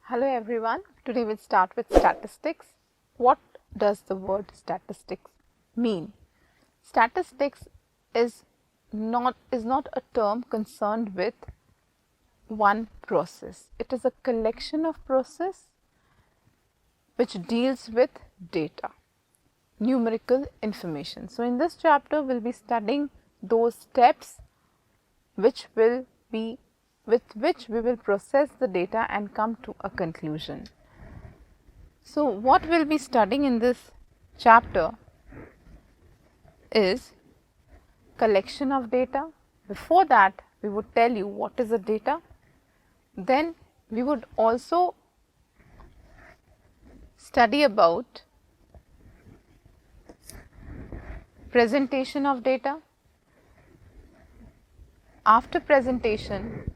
Hello everyone, today we'll start with statistics. What does the word statistics mean? Statistics is not a term concerned with one process. It is a collection of process which deals with data, numerical information. So in this chapter we'll be studying those steps with which we will process the data and come to a conclusion. So what we'll be studying in this chapter is collection of data. Before that, we would tell you what is a data. Then we would also study about presentation of data. After presentation,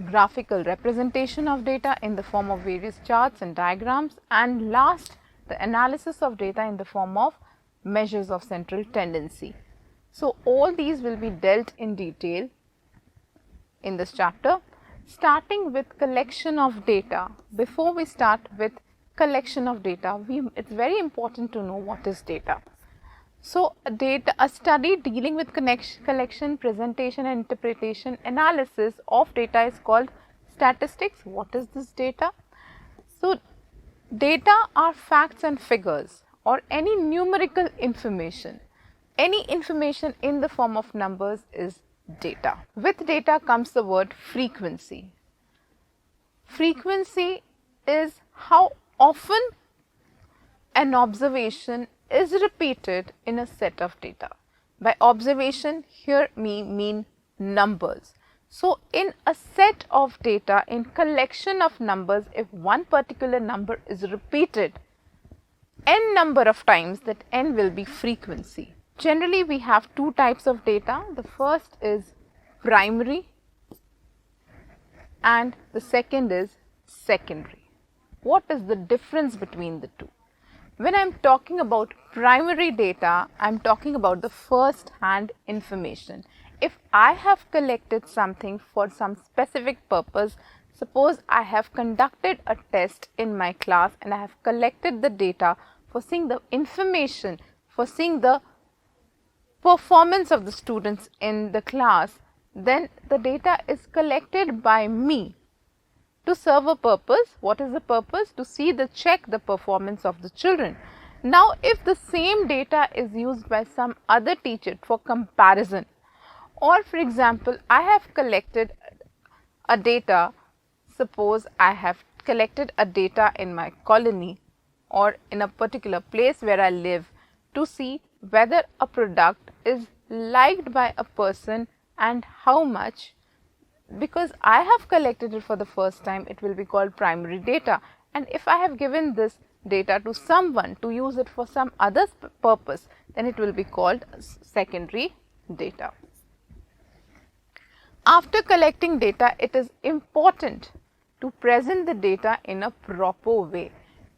graphical representation of data in the form of various charts and diagrams, and last, the analysis of data in the form of measures of central tendency. So all these will be dealt in detail in this chapter, starting with collection of data. Before we start with collection of data, it's very important to know what is data. So a study dealing with collection, presentation and interpretation analysis of data is called statistics. What is this data? So data are facts and figures or any numerical information. Any information in the form of numbers is data. With data comes the word frequency. Frequency is how often an observation is repeated in a set of data. By observation, here mean numbers. So in a set of data, in collection of numbers, if one particular number is repeated n number of times, that n will be frequency. Generally, we have two types of data. The first is primary and the second is secondary. What is the difference between the two? When I am talking about primary data, I am talking about the first hand information. If I have collected something for some specific purpose, suppose I have conducted a test in my class and I have collected the data for seeing the information, for seeing the performance of the students in the class, then the data is collected by me to serve a purpose. What is the purpose? To check the performance of the children. Now, if the same data is used by some other teacher for comparison, or for example, I have collected a data, suppose I have collected a data in my colony or in a particular place where I live to see whether a product is liked by a person and how much. Because I have collected it for the first time, it will be called primary data. And if I have given this data to someone to use it for some other purpose, then it will be called secondary data. After collecting data, it is important to present the data in a proper way,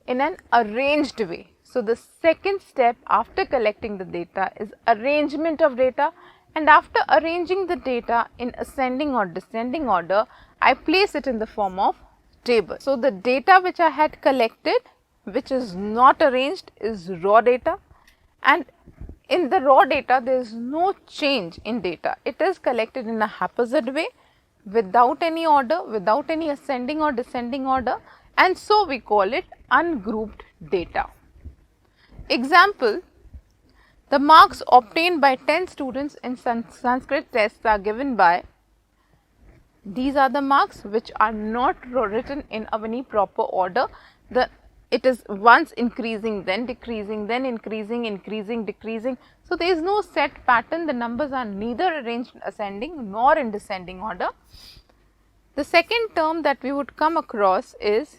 in an arranged way. So the second step after collecting the data is arrangement of data. And after arranging the data in ascending or descending order, I place it in the form of table. So the data which I had collected, which is not arranged, is raw data, and in the raw data there is no change in data. It is collected in a haphazard way, without any order, without any ascending or descending order, and so we call it ungrouped data. Example: the marks obtained by 10 students in Sanskrit tests are given by, these are the marks which are not written in any proper order. It is once increasing, then decreasing, then increasing, increasing, decreasing. So there is no set pattern. The numbers are neither arranged in ascending nor in descending order. The second term that we would come across is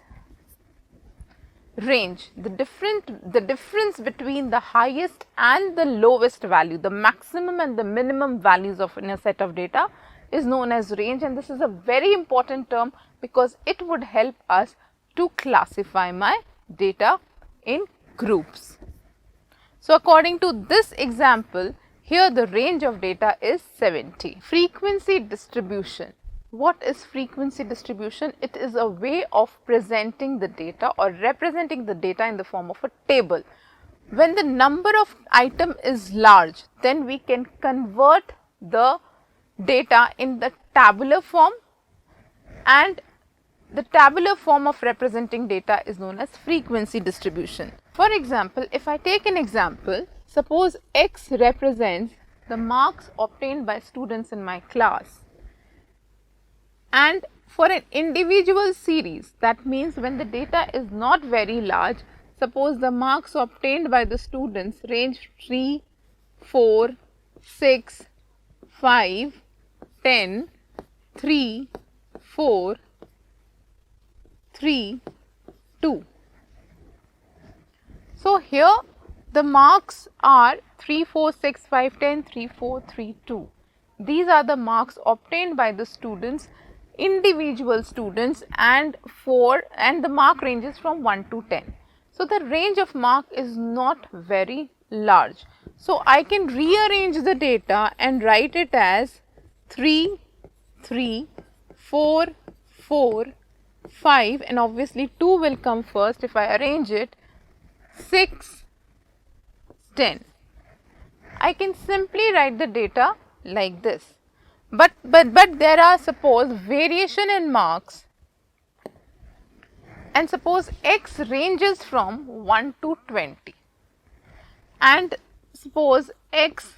range. The difference between the highest and the lowest value, the maximum and the minimum values of in a set of data is known as range, and this is a very important term because it would help us to classify my data in groups. So according to this example, here the range of data is 70. Frequency distribution. What is frequency distribution? It is a way of presenting the data or representing the data in the form of a table. When the number of item is large, then we can convert the data in the tabular form, and the tabular form of representing data is known as frequency distribution. For example, if I take an example, suppose X represents the marks obtained by students in my class. And for an individual series, that means when the data is not very large, suppose the marks obtained by the students range 3, 4, 6, 5, 10, 3, 4, 3, 2. So here the marks are 3, 4, 6, 5, 10, 3, 4, 3, 2. These are the marks obtained by the students, individual students, and the mark ranges from 1 to 10. So the range of mark is not very large. So I can rearrange the data and write it as 3, 3, 4, 4, 5, and obviously 2 will come first if I arrange it, 6, 10. I can simply write the data like this. But there are, suppose, variation in marks, and suppose X ranges from 1 to 20, and suppose X,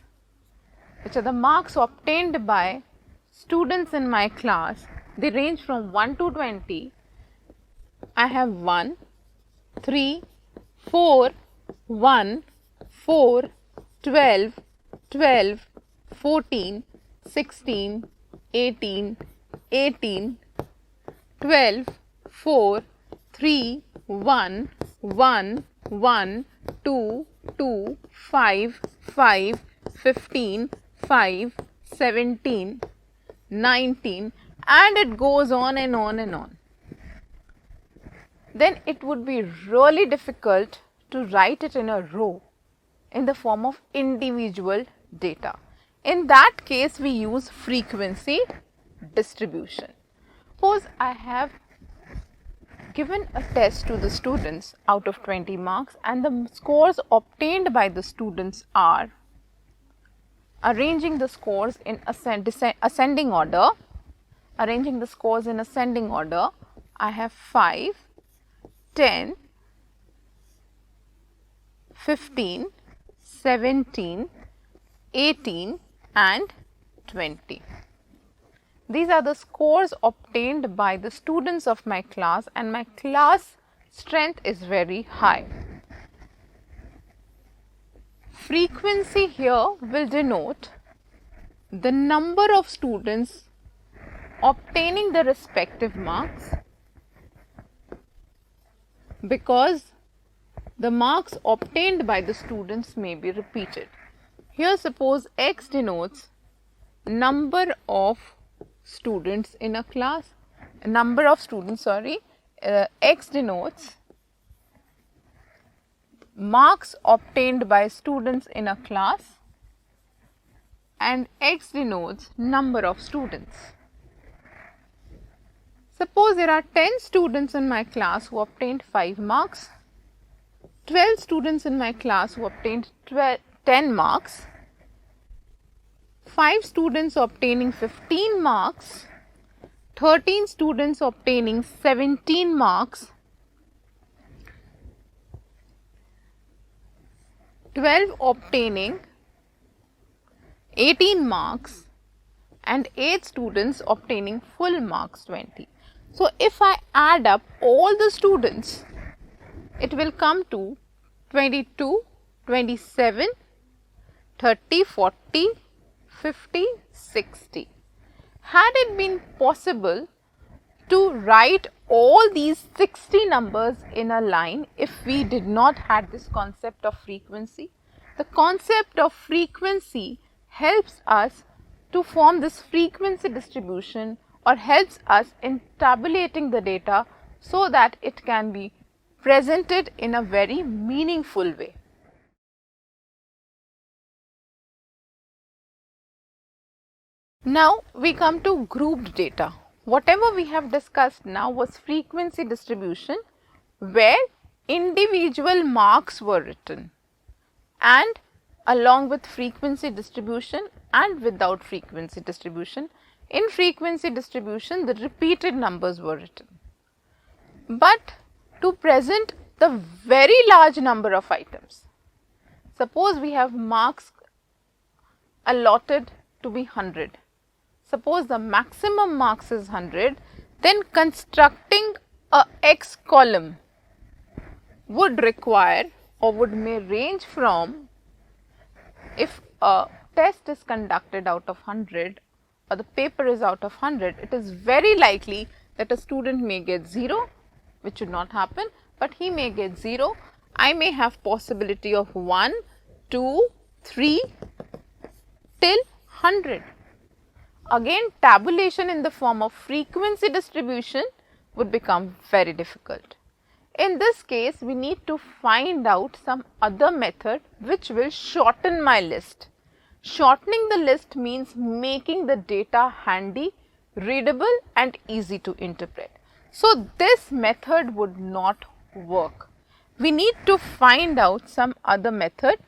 which are the marks obtained by students in my class, they range from 1 to 20. I have 1, 3, 4, 1, 4, 12, 12, 14, 16, 18, 18, 12, 4, 3, 1, 1, 1, 2, 2, 5, 5, 15, 5, 17, 19, and it goes on and on and on. Then it would be really difficult to write it in a row in the form of individual data. In that case, we use frequency distribution. Suppose I have given a test to the students out of 20 marks, and the scores obtained by the students are, arranging the scores in ascending order. Arranging the scores in ascending order, I have 5, 10, 15, 17, 18 and 20. These are the scores obtained by the students of my class, and my class strength is very high. Frequency here will denote the number of students obtaining the respective marks, because the marks obtained by the students may be repeated. Here suppose X denotes number of students in a class, X denotes marks obtained by students in a class, and X denotes number of students. Suppose there are 10 students in my class who obtained 5 marks, 12 students in my class who obtained 10 marks, 5 students obtaining 15 marks, 13 students obtaining 17 marks, 12 obtaining 18 marks, and 8 students obtaining full marks 20. So if I add up all the students, it will come to 22, 27, 30, 40, 50, 60. Had it been possible to write all these 60 numbers in a line if we did not have this concept of frequency? The concept of frequency helps us to form this frequency distribution, or helps us in tabulating the data so that it can be presented in a very meaningful way. Now we come to grouped data. Whatever we have discussed now was frequency distribution, where individual marks were written, and along with frequency distribution and without frequency distribution. In frequency distribution, the repeated numbers were written. But to present the very large number of items, suppose we have marks allotted to be 100. Suppose the maximum marks is 100, then constructing a X column would require or may range from, if a test is conducted out of 100 or the paper is out of 100, it is very likely that a student may get 0, which should not happen, but he may get 0. I may have possibility of 1, 2, 3 till 100. Again, tabulation in the form of frequency distribution would become very difficult. In this case, we need to find out some other method which will shorten my list. Shortening the list means making the data handy, readable and easy to interpret. So, this method would not work. We need to find out some other method.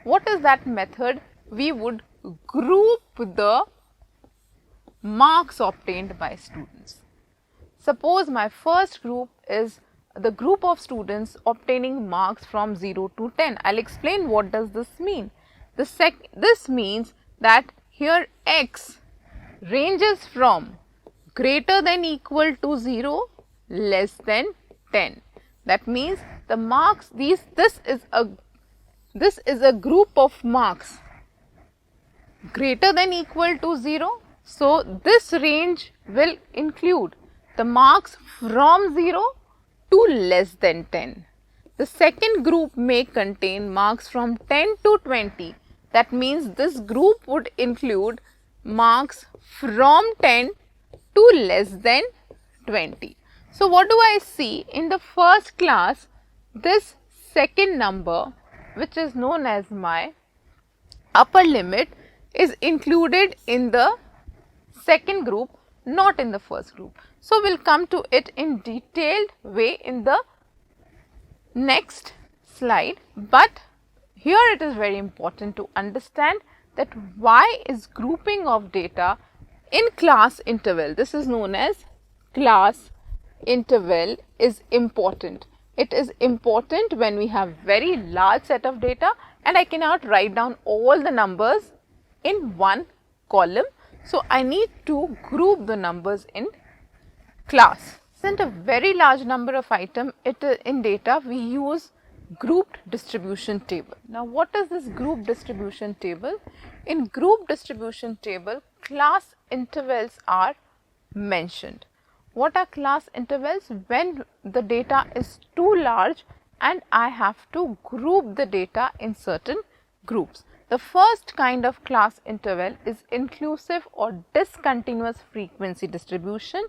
What is that method? We would group the marks obtained by students. Suppose my first group is the group of students obtaining marks from 0 to 10. I will explain what does this mean. This means that here X ranges from greater than equal to 0, less than 10. That means the marks, this is a group of marks greater than equal to 0. So, this range will include the marks from 0 to less than 10. The second group may contain marks from 10 to 20. That means this group would include marks from 10 to less than 20. So, what do I see? In the first class, this second number, which is known as my upper limit, is included in the second group, not in the first group. So, we will come to it in detailed way in the next slide, but here it is very important to understand that why is grouping of data in class interval, this is known as class interval, is important. It is important when we have very large set of data and I cannot write down all the numbers in one column. So, I need to group the numbers in class. Since a very large number of items in data, we use grouped distribution table. Now, what is this group distribution table? In group distribution table, class intervals are mentioned. What are class intervals? When the data is too large and I have to group the data in certain groups. The first kind of class interval is inclusive or discontinuous frequency distribution.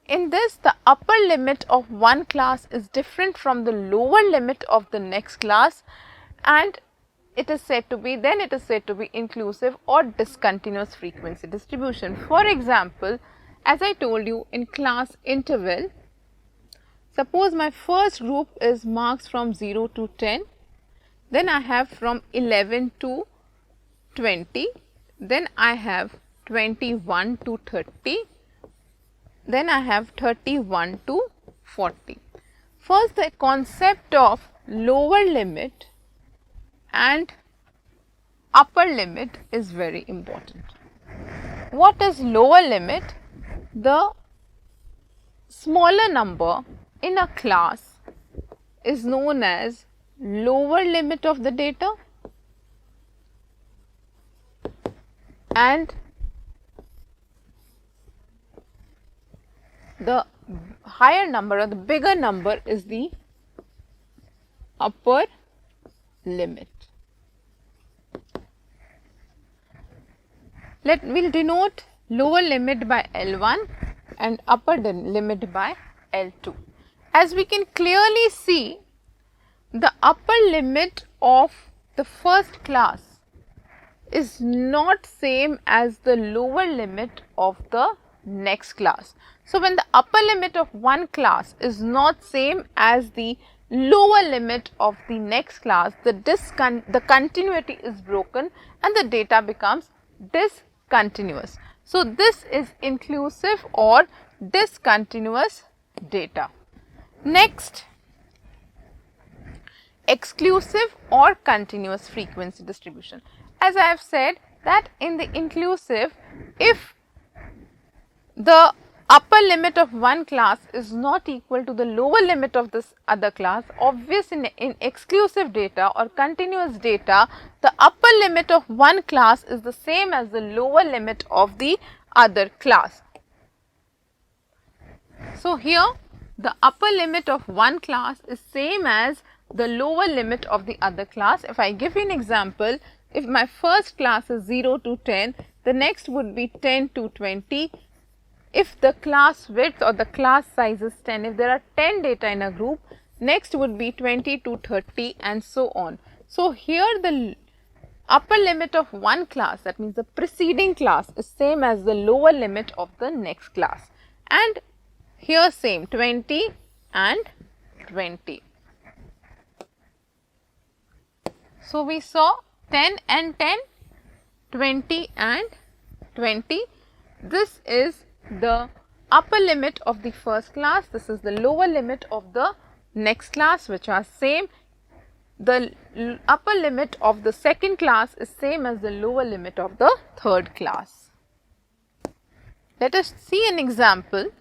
In this, the upper limit of one class is different from the lower limit of the next class, and it is said to be inclusive or discontinuous frequency distribution. For example, as I told you, in class interval, suppose my first group is marks from 0 to 10, then I have from 11 to 20, then I have 21 to 30, then I have 31 to 40. First, the concept of lower limit and upper limit is very important. What is lower limit? The smaller number in a class is known as lower limit of the data, and the higher number or the bigger number is the upper limit. We'll denote lower limit by L1 and upper limit by L2. As we can clearly see, the upper limit of the first class is not same as the lower limit of the next class. So when the upper limit of one class is not same as the lower limit of the next class, the continuity is broken and the data becomes discontinuous. So this is inclusive or discontinuous data. Next, exclusive or continuous frequency distribution. As I have said that in the inclusive, if the upper limit of one class is not equal to the lower limit of this other class, obviously in exclusive data or continuous data, the upper limit of one class is the same as the lower limit of the other class. So here the upper limit of one class is same as the lower limit of the other class. If I give you an example, if my first class is 0 to 10, the next would be 10 to 20. If the class width or the class size is 10, if there are 10 data in a group, next would be 20 to 30 and so on. So here the upper limit of one class, that means the preceding class, is same as the lower limit of the next class. And here same 20 and 20. So we saw 10 and 10, 20 and 20. This is the upper limit of the first class, this is the lower limit of the next class, which are same. The upper limit of the second class is same as the lower limit of the third class. Let us see an example.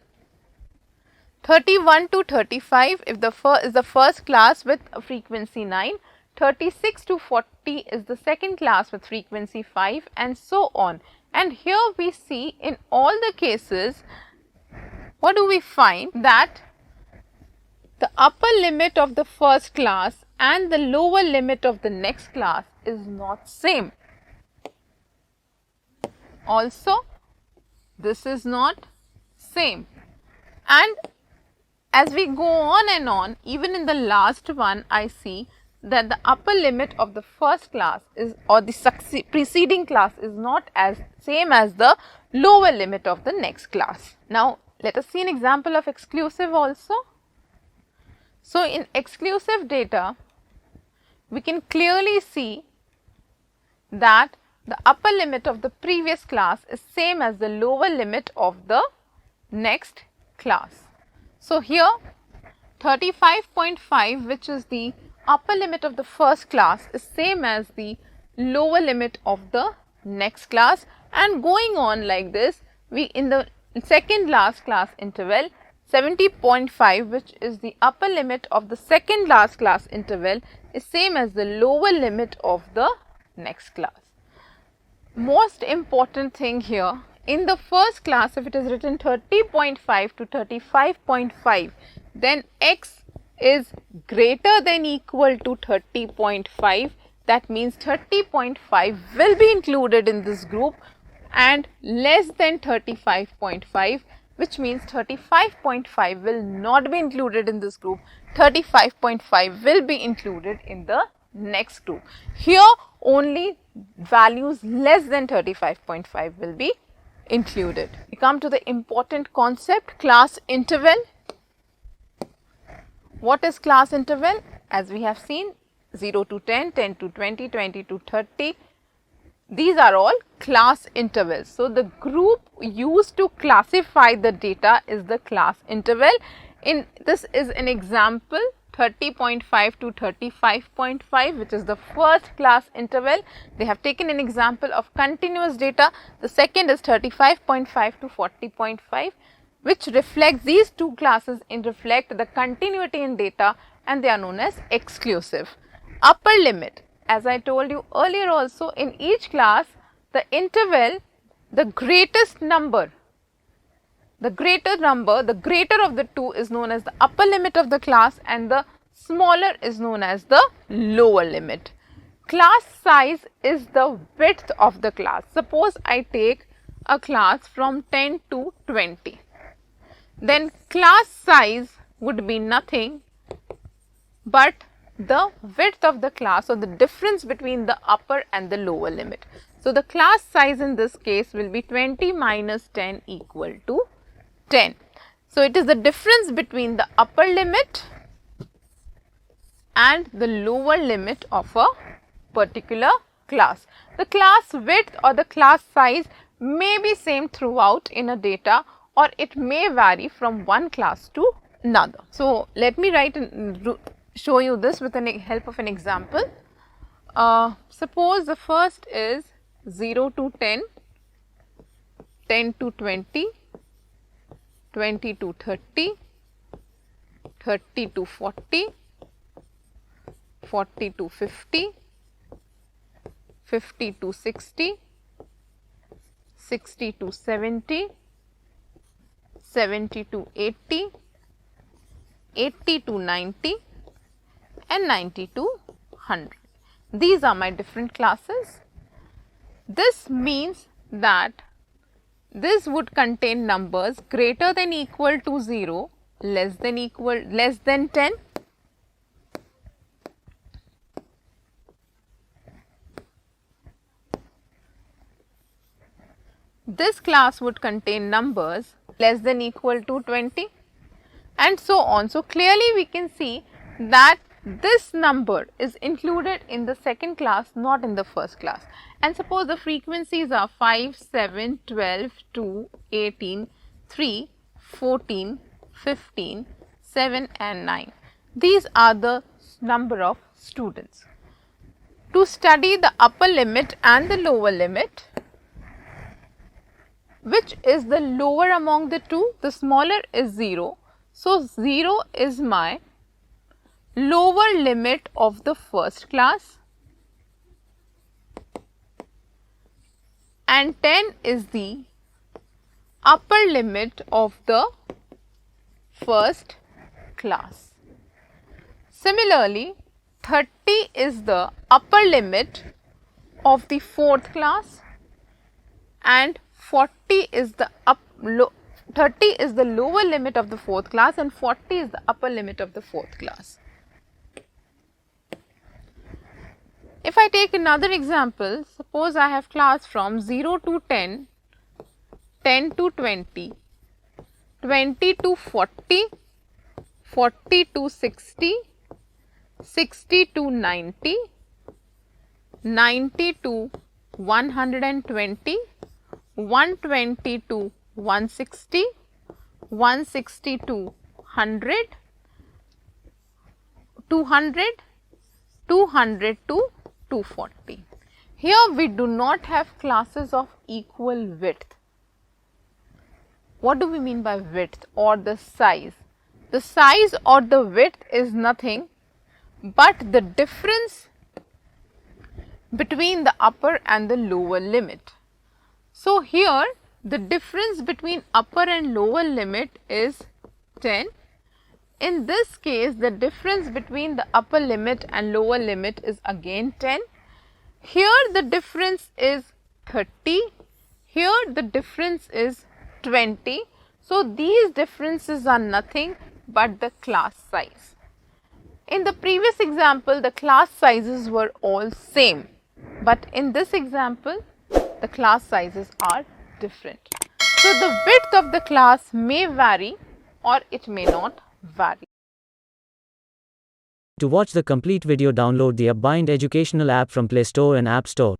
31 to 35 if is the first class with a frequency 9, 36 to 40 is the second class with frequency 5 and so on. And here we see in all the cases, what do we find? That the upper limit of the first class and the lower limit of the next class is not same. Also, this is not same. And as we go on and on, even in the last one, I see that the upper limit of the first class is, or the preceding class is not as same as the lower limit of the next class. Now, let us see an example of exclusive also. So, in exclusive data, we can clearly see that the upper limit of the previous class is same as the lower limit of the next class. So, here 35.5, which is the upper limit of the first class, is same as the lower limit of the next class, and going on like this, we in the second last class interval 70.5, which is the upper limit of the second last class interval, is same as the lower limit of the next class. Most important thing here, in the first class, if it is written 30.5 to 35.5, then x is greater than equal to 30.5. That means 30.5 will be included in this group and less than 35.5, which means 35.5 will not be included in this group. 35.5 will be included in the next group. Here only values less than 35.5 will be included. We come to the important concept, class interval. What is class interval? As we have seen, 0 to 10, 10 to 20, 20 to 30. These are all class intervals. So, the group used to classify the data is the class interval. In this is an example 30.5 to 35.5, which is the first class interval. They have taken an example of continuous data. The second is 35.5 to 40.5, which reflects these two classes reflect the continuity in data, and they are known as exclusive. Upper limit, as I told you earlier also, in each class the interval, the greatest number, the greater of the two is known as the upper limit of the class, and the smaller is known as the lower limit. Class size is the width of the class. Suppose I take a class from 10 to 20. Then class size would be nothing but the width of the class, or the difference between the upper and the lower limit. So, the class size in this case will be 20 minus 10 equal to 10. So, it is the difference between the upper limit and the lower limit of a particular class. The class width or the class size may be same throughout in a data, or it may vary from one class to another. So, let me show you this with the help of an example. Suppose the first is 0 to 10, 10 to 20, 20 to 30, 30 to 40, 40 to 50, 50 to 60, 60 to 70, 70 to 80, 80 to 90 and 90 to 100. These are my different classes. This means that this would contain numbers greater than equal to 0, less than 10, this class would contain numbers less than equal to 20 and so on. So, clearly we can see that this number is included in the second class, not in the first class. And suppose the frequencies are 5, 7, 12, 2, 18, 3, 14, 15, 7 and 9. These are the number of students. To study the upper limit and the lower limit, which is the lower among the two? The smaller is 0. So, 0 is my lower limit of the first class and 10 is the upper limit of the first class. Similarly, 30 is the upper limit of the fourth class and 40 is the 30 is the lower limit of the fourth class and 40 is the upper limit of the fourth class. If I take another example, suppose I have class from 0 to 10, 10 to 20, 20 to 40, 40 to 60, 60 to 90, 90 to 120, 120 to 160, 160 to 100, 200, 200 to 240. Here we do not have classes of equal width. What do we mean by width or the size? The size or the width is nothing but the difference between the upper and the lower limit. So, here the difference between upper and lower limit is 10. In this case, the difference between the upper limit and lower limit is again 10. Here the difference is 30. Here the difference is 20. So, these differences are nothing but the class size. In the previous example, the class sizes were all same, but in this example, the class sizes are different. So, the width of the class may vary or it may not vary. To watch the complete video, download the Upbind educational app from Play Store and App Store.